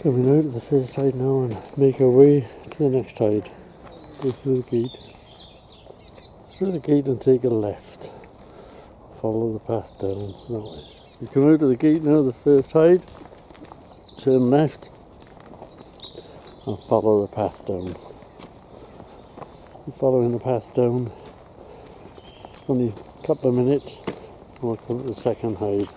Coming out of the first side now and make our way to the next side. Go through the gate. Through the gate and take a left. Follow the path down that way. We come out of the gate now, the first side. Turn left and follow the path down. Following the path down, only a couple of minutes and we'll come to the second hide.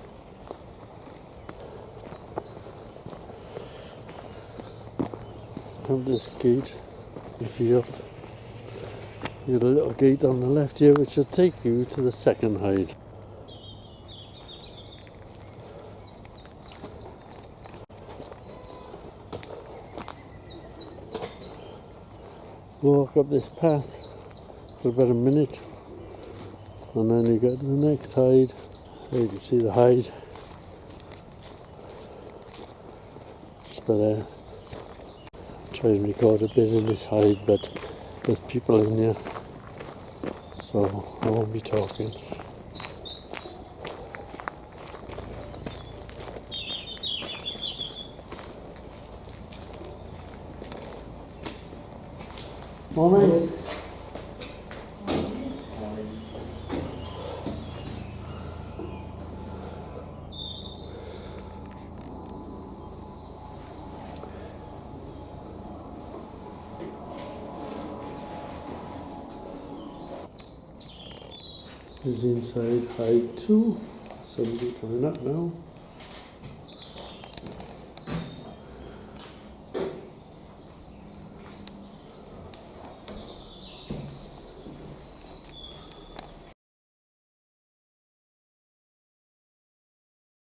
Come to this gate, you feel you got a little gate on the left here which will take you to the second hide. Walk up this path for about a minute and then you get to the next hide. There you can see the hide. Just better try and record a bit in this hide, but there's people in here, so I won't be talking. Morning. This is inside hide 2. Somebody coming up now.